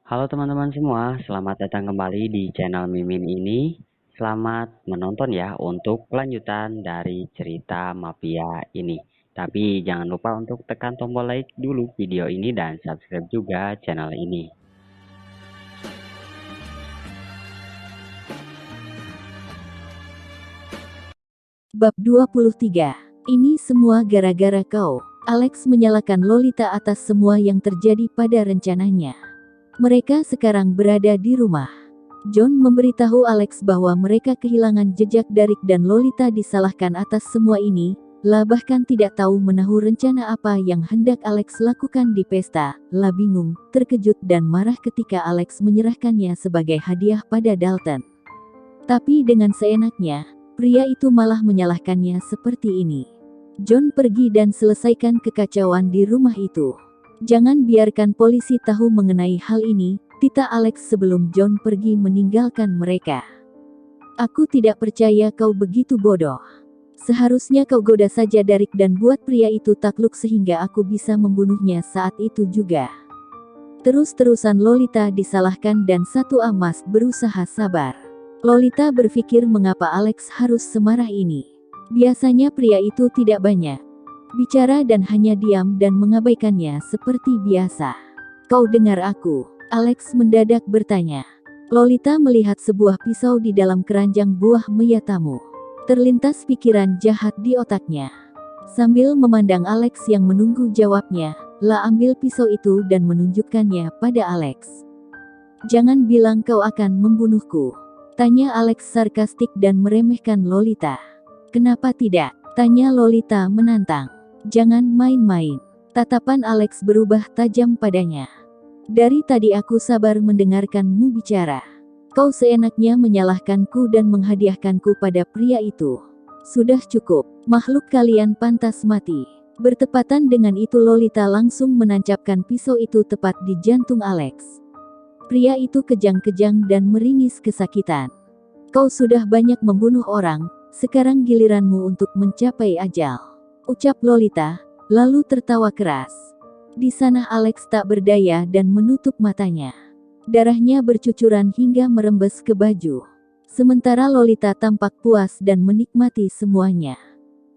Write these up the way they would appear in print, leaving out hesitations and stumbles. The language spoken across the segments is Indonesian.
Halo teman-teman semua, selamat datang kembali di channel Mimin ini. Selamat menonton ya untuk kelanjutan dari cerita Mafia ini. Tapi jangan lupa untuk tekan tombol like dulu video ini dan subscribe juga channel ini. Bab 23. Ini semua gara-gara kau. Alex menyalahkan Lolita atas semua yang terjadi pada rencananya. Mereka sekarang berada di rumah. John memberitahu Alex bahwa mereka kehilangan jejak Derek dan Lolita disalahkan atas semua ini. La bahkan tidak tahu menahu rencana apa yang hendak Alex lakukan di pesta. La bingung, terkejut dan marah ketika Alex menyerahkannya sebagai hadiah pada Dalton. Tapi dengan seenaknya, pria itu malah menyalahkannya seperti ini. John pergi dan selesaikan kekacauan di rumah itu. Jangan biarkan polisi tahu mengenai hal ini, tita Alex sebelum John pergi meninggalkan mereka. Aku tidak percaya kau begitu bodoh. Seharusnya kau goda saja Derek dan buat pria itu takluk sehingga aku bisa membunuhnya saat itu juga. Terus-terusan Lolita disalahkan dan Satu Amas berusaha sabar. Lolita berpikir mengapa Alex harus semarah ini. Biasanya pria itu tidak banyak bicara dan hanya diam dan mengabaikannya seperti biasa. Kau dengar aku? Alex mendadak bertanya. Lolita melihat sebuah pisau di dalam keranjang buah Meyatamu. Terlintas pikiran jahat di otaknya. Sambil memandang Alex yang menunggu jawabnya, La ambil pisau itu dan menunjukkannya pada Alex. Jangan bilang kau akan membunuhku, tanya Alex sarkastik dan meremehkan Lolita. Kenapa tidak? Tanya Lolita menantang. Jangan main-main. Tatapan Alex berubah tajam padanya. Dari tadi aku sabar mendengarkanmu bicara. Kau seenaknya menyalahkanku dan menghadiahkanku pada pria itu. Sudah cukup, makhluk kalian pantas mati. Bertepatan dengan itu Lolita langsung menancapkan pisau itu tepat di jantung Alex. Pria itu kejang-kejang dan meringis kesakitan. Kau sudah banyak membunuh orang, sekarang giliranmu untuk mencapai ajal, ucap Lolita, lalu tertawa keras. Di sana Alex tak berdaya dan menutup matanya. Darahnya bercucuran hingga merembes ke baju. Sementara Lolita tampak puas dan menikmati semuanya.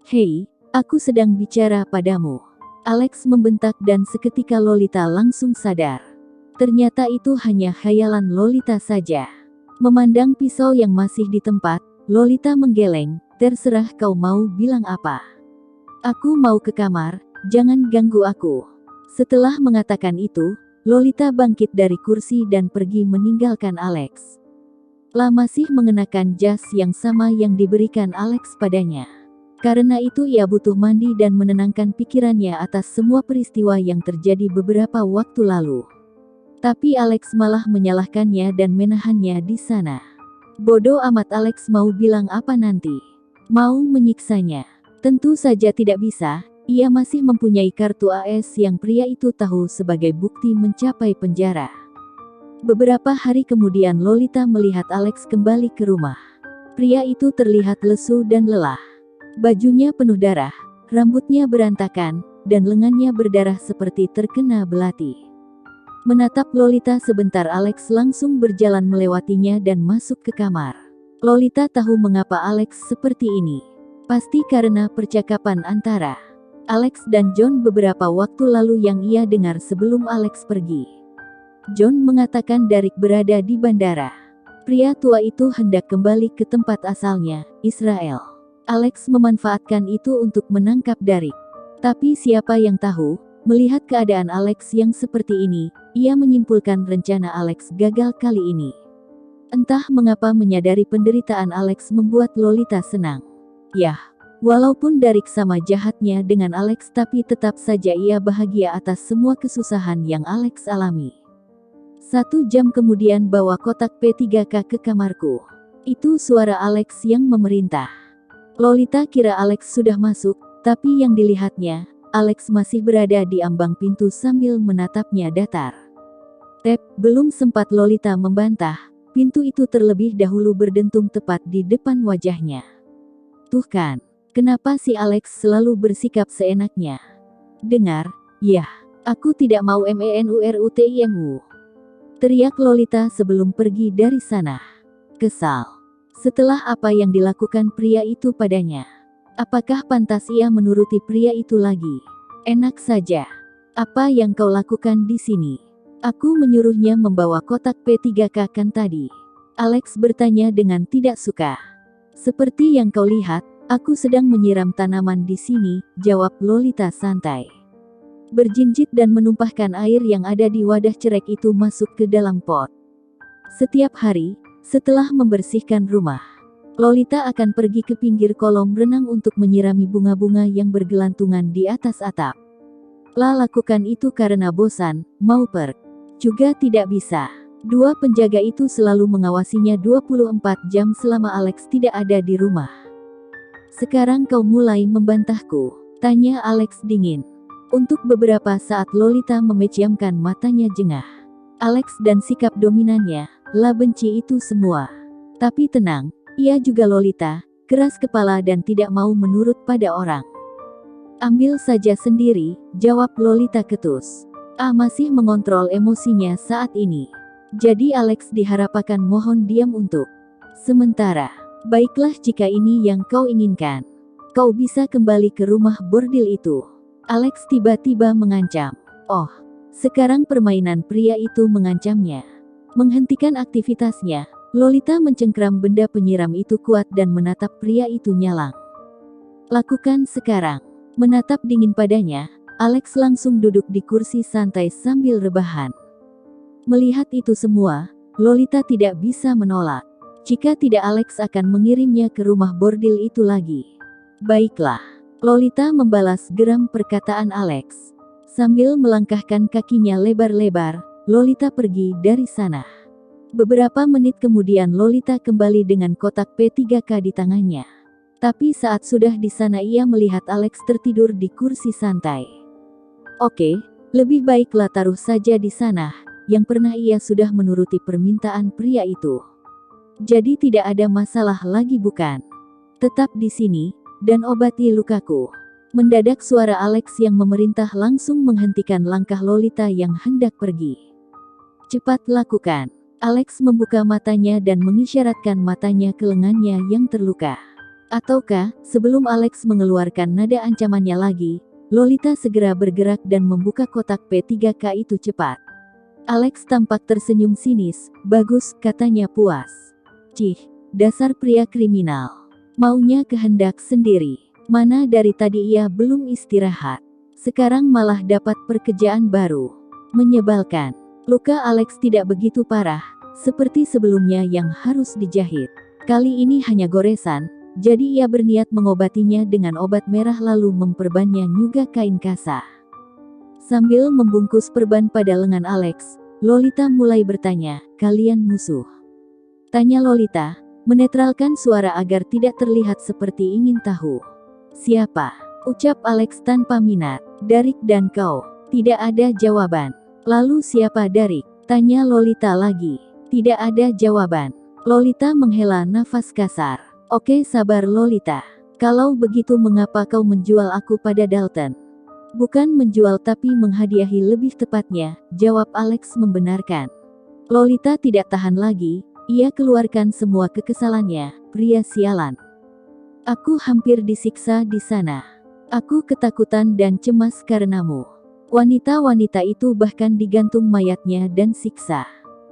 Hei, aku sedang bicara padamu. Alex membentak dan seketika Lolita langsung sadar. Ternyata itu hanya khayalan Lolita saja. Memandang pisau yang masih di tempat, Lolita menggeleng, terserah kau mau bilang apa. Aku mau ke kamar, jangan ganggu aku. Setelah mengatakan itu, Lolita bangkit dari kursi dan pergi meninggalkan Alex. La masih mengenakan jas yang sama yang diberikan Alex padanya. Karena itu ia butuh mandi dan menenangkan pikirannya atas semua peristiwa yang terjadi beberapa waktu lalu. Tapi Alex malah menyalahkannya dan menahannya di sana. Bodoh amat Alex mau bilang apa nanti. Mau menyiksanya. Tentu saja tidak bisa, ia masih mempunyai kartu AS yang pria itu tahu sebagai bukti mencapai penjara. Beberapa hari kemudian Lolita melihat Alex kembali ke rumah. Pria itu terlihat lesu dan lelah. Bajunya penuh darah, rambutnya berantakan, dan lengannya berdarah seperti terkena belati. Menatap Lolita sebentar Alex langsung berjalan melewatinya dan masuk ke kamar. Lolita tahu mengapa Alex seperti ini. Pasti karena percakapan antara Alex dan John beberapa waktu lalu yang ia dengar sebelum Alex pergi. John mengatakan Derek berada di bandara. Pria tua itu hendak kembali ke tempat asalnya, Israel. Alex memanfaatkan itu untuk menangkap Derek. Tapi siapa yang tahu, melihat keadaan Alex yang seperti ini, ia menyimpulkan rencana Alex gagal kali ini. Entah mengapa menyadari penderitaan Alex membuat Lolita senang. Yah, walaupun Derek sama jahatnya dengan Alex tapi tetap saja ia bahagia atas semua kesusahan yang Alex alami. 1 jam kemudian bawa kotak P3K ke kamarku. Itu suara Alex yang memerintah. Lolita kira Alex sudah masuk, tapi yang dilihatnya, Alex masih berada di ambang pintu sambil menatapnya datar. Belum sempat Lolita membantah, pintu itu terlebih dahulu berdentum tepat di depan wajahnya. Tuh kan, kenapa si Alex selalu bersikap seenaknya? Dengar, yah, aku tidak mau menurutimu. teriak Lolita sebelum pergi dari sana. Kesal. Setelah apa yang dilakukan pria itu padanya. Apakah pantas ia menuruti pria itu lagi? Enak saja. Apa yang kau lakukan di sini? Aku menyuruhnya membawa kotak P3K kan tadi. Alex bertanya dengan tidak suka. Seperti yang kau lihat, aku sedang menyiram tanaman di sini, jawab Lolita santai. Berjinjit dan menumpahkan air yang ada di wadah cerek itu masuk ke dalam pot. Setiap hari, setelah membersihkan rumah, Lolita akan pergi ke pinggir kolam renang untuk menyirami bunga-bunga yang bergelantungan di atas atap. Lakukan itu karena bosan, mau pergi juga tidak bisa. Dua penjaga itu selalu mengawasinya 24 jam selama Alex tidak ada di rumah. Sekarang kau mulai membantahku, tanya Alex dingin. Untuk beberapa saat Lolita memejamkan matanya jengah. Alex dan sikap dominannya, benci itu semua. Tapi tenang, ia juga Lolita, keras kepala dan tidak mau menurut pada orang. Ambil saja sendiri, jawab Lolita ketus. Masih mengontrol emosinya saat ini. Jadi Alex diharapkan mohon diam untuk sementara. Baiklah jika ini yang kau inginkan. Kau bisa kembali ke rumah bordil itu. Alex tiba-tiba mengancam. Oh, sekarang permainan pria itu mengancamnya. Menghentikan aktivitasnya, Lolita mencengkram benda penyiram itu kuat dan menatap pria itu nyalang. Lakukan sekarang. Menatap dingin padanya, Alex langsung duduk di kursi santai sambil rebahan. Melihat itu semua, Lolita tidak bisa menolak. Jika tidak Alex akan mengirimnya ke rumah bordil itu lagi. Baiklah, Lolita membalas geram perkataan Alex. Sambil melangkahkan kakinya lebar-lebar, Lolita pergi dari sana. Beberapa menit kemudian Lolita kembali dengan kotak P3K di tangannya. Tapi saat sudah di sana ia melihat Alex tertidur di kursi santai. Oke, lebih baiklah taruh saja di sana. Yang pernah ia sudah menuruti permintaan pria itu. Jadi tidak ada masalah lagi bukan? Tetap di sini, dan obati lukaku. Mendadak suara Alex yang memerintah langsung menghentikan langkah Lolita yang hendak pergi. Cepat lakukan. Alex membuka matanya dan mengisyaratkan matanya ke lengannya yang terluka. Ataukah, sebelum Alex mengeluarkan nada ancamannya lagi, Lolita segera bergerak dan membuka kotak P3K itu cepat. Alex tampak tersenyum sinis. Bagus, katanya puas. Cih, dasar pria kriminal. Maunya kehendak sendiri. Mana dari tadi ia belum istirahat. Sekarang malah dapat pekerjaan baru. Menyebalkan. Luka Alex tidak begitu parah, seperti sebelumnya yang harus dijahit. Kali ini hanya goresan, jadi ia berniat mengobatinya dengan obat merah lalu memperbannya juga kain kasa. Sambil membungkus perban pada lengan Alex, Lolita mulai bertanya, kalian musuh? Tanya Lolita, menetralkan suara agar tidak terlihat seperti ingin tahu. Siapa? Ucap Alex tanpa minat. Darik dan kau. Tidak ada jawaban. Lalu siapa Darik? Tanya Lolita lagi. Tidak ada jawaban. Lolita menghela nafas kasar. Oke sabar Lolita. Kalau begitu mengapa kau menjual aku pada Dalton? Bukan menjual tapi menghadiahi lebih tepatnya, jawab Alex membenarkan. Lolita tidak tahan lagi, ia keluarkan semua kekesalannya, pria sialan. Aku hampir disiksa di sana. Aku ketakutan dan cemas karenamu. Wanita-wanita itu bahkan digantung mayatnya dan siksa.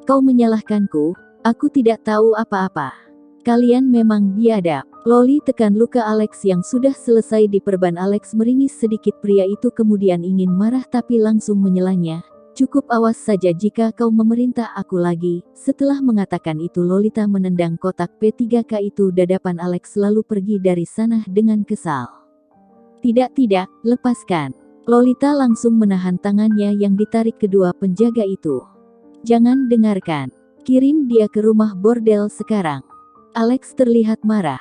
Kau menyalahkanku, aku tidak tahu apa-apa. Kalian memang biadab. Loli tekan luka Alex yang sudah selesai diperban. Alex meringis sedikit. Pria itu kemudian ingin marah tapi langsung menyelanya. Cukup awas saja jika kau memerintah aku lagi. Setelah mengatakan itu Lolita menendang kotak P3K itu dadapan Alex lalu pergi dari sana dengan kesal. Tidak, lepaskan. Lolita langsung menahan tangannya yang ditarik kedua penjaga itu. Jangan dengarkan. Kirim dia ke rumah bordel sekarang. Alex terlihat marah.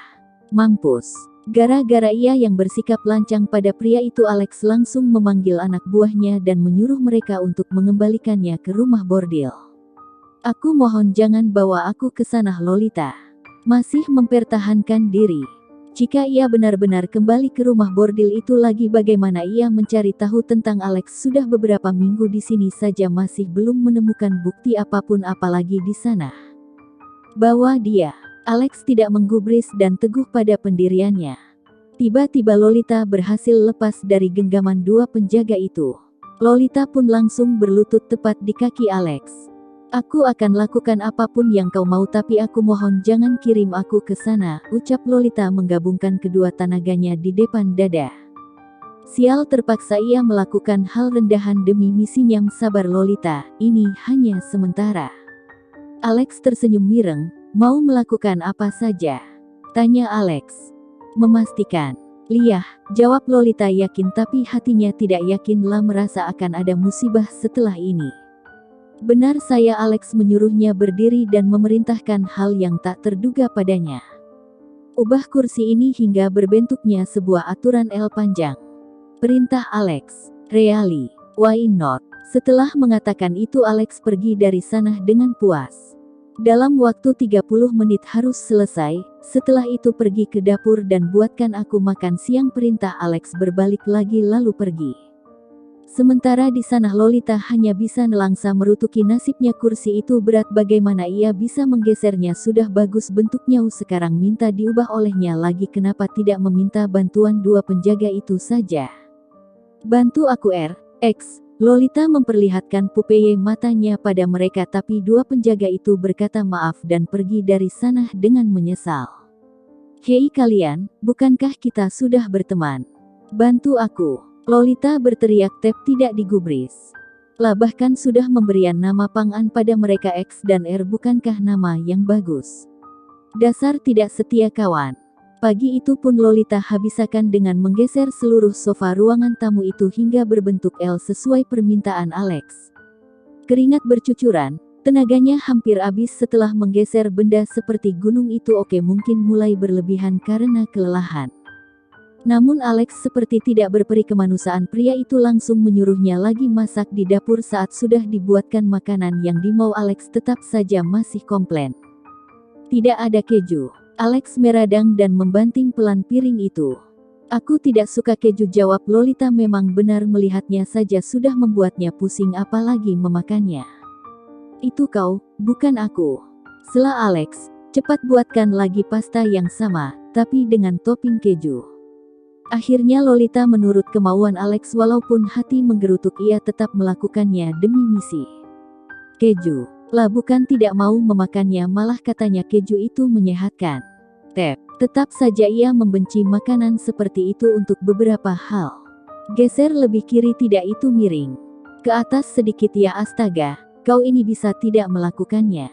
Mampus. Gara-gara ia yang bersikap lancang pada pria itu Alex langsung memanggil anak buahnya dan menyuruh mereka untuk mengembalikannya ke rumah bordil. Aku mohon jangan bawa aku ke sana Lolita. Masih mempertahankan diri. Jika ia benar-benar kembali ke rumah bordil itu lagi, bagaimana ia mencari tahu tentang Alex? Sudah beberapa minggu di sini saja masih belum menemukan bukti apapun, apalagi di sana. Bahwa dia, Alex, tidak menggubris dan teguh pada pendiriannya. Tiba-tiba Lolita berhasil lepas dari genggaman dua penjaga itu. Lolita pun langsung berlutut tepat di kaki Alex. "Aku akan lakukan apapun yang kau mau, tapi aku mohon jangan kirim aku ke sana," ucap Lolita menggabungkan kedua tenaganya di depan dada. Sial, terpaksa ia melakukan hal rendahan demi misinya. Sabar Lolita, ini hanya sementara. Alex tersenyum mireng. "Mau melakukan apa saja?" tanya Alex. "Memastikan." "Liah," jawab Lolita yakin, tapi hatinya tidak yakinlah, merasa akan ada musibah setelah ini. "Benar saya," Alex menyuruhnya berdiri dan memerintahkan hal yang tak terduga padanya. "Ubah kursi ini hingga berbentuknya sebuah aturan L panjang," perintah Alex. "Really? Why not?" Setelah mengatakan itu Alex pergi dari sana dengan puas. "Dalam waktu 30 menit harus selesai, setelah itu pergi ke dapur dan buatkan aku makan siang," perintah Alex. Berbalik lagi lalu pergi. Sementara di sana Lolita hanya bisa nelangsa merutuki nasibnya. Kursi itu berat, bagaimana ia bisa menggesernya? Sudah bagus bentuknya, sekarang minta diubah olehnya lagi. Kenapa tidak meminta bantuan dua penjaga itu saja? "Bantu aku X." Lolita memperlihatkan pupeye matanya pada mereka, tapi dua penjaga itu berkata maaf dan pergi dari sana dengan menyesal. "Hei kalian, bukankah kita sudah berteman? Bantu aku!" Lolita berteriak. "Tep, tidak digubris. Lah, bahkan sudah memberian nama Pang-an pada mereka. X dan R bukankah nama yang bagus? Dasar tidak setia kawan." Pagi itu pun Lolita habiskan dengan menggeser seluruh sofa ruangan tamu itu hingga berbentuk L sesuai permintaan Alex. Keringat bercucuran, tenaganya hampir habis setelah menggeser benda seperti gunung itu. Oke, mungkin mulai berlebihan karena kelelahan. Namun Alex seperti tidak berperi kemanusiaan. Pria itu langsung menyuruhnya lagi masak di dapur. Saat sudah dibuatkan makanan yang dimau Alex tetap saja masih komplain. "Tidak ada keju." Alex meradang dan membanting pelan piring itu. "Aku tidak suka keju," jawab Lolita. Memang benar, melihatnya saja sudah membuatnya pusing, apalagi memakannya. "Itu kau, bukan aku," sela Alex. "Cepat buatkan lagi pasta yang sama, tapi dengan topping keju." Akhirnya Lolita menurut kemauan Alex, walaupun hati menggerutuk ia tetap melakukannya demi misi. "Keju. Lah, bukan tidak mau memakannya, malah katanya keju itu menyehatkan." Tetap saja ia membenci makanan seperti itu untuk beberapa hal. "Geser lebih kiri, tidak itu miring. Ke atas sedikit ya, astaga, kau ini bisa tidak melakukannya?"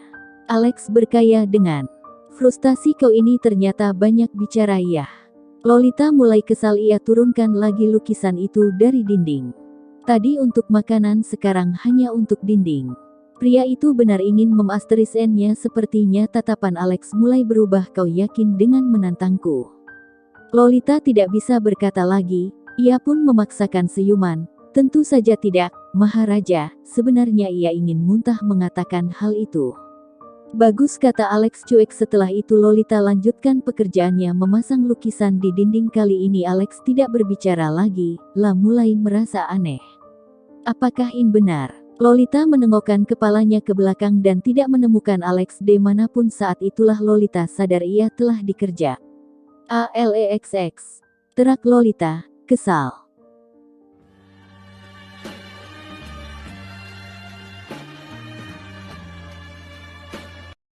Alex berkaya dengan frustasi. "Kau ini ternyata banyak bicara ya." Lolita mulai kesal, ia turunkan lagi lukisan itu dari dinding. Tadi untuk makanan, sekarang hanya untuk dinding. Pria itu benar ingin memasterisnya. Sepertinya tatapan Alex mulai berubah. "Kau yakin dengan menantangku?" Lolita tidak bisa berkata lagi, ia pun memaksakan senyuman. "Tentu saja tidak, Maharaja." Sebenarnya ia ingin muntah mengatakan hal itu. "Bagus," kata Alex cuek. Setelah itu Lolita lanjutkan pekerjaannya memasang lukisan di dinding. Kali ini Alex tidak berbicara lagi, lah mulai merasa aneh. Apakah ini benar? Lolita menengokkan kepalanya ke belakang dan tidak menemukan Alex di manapun. Saat itulah Lolita sadar ia telah dikerja. "Alex," terak Lolita, kesal.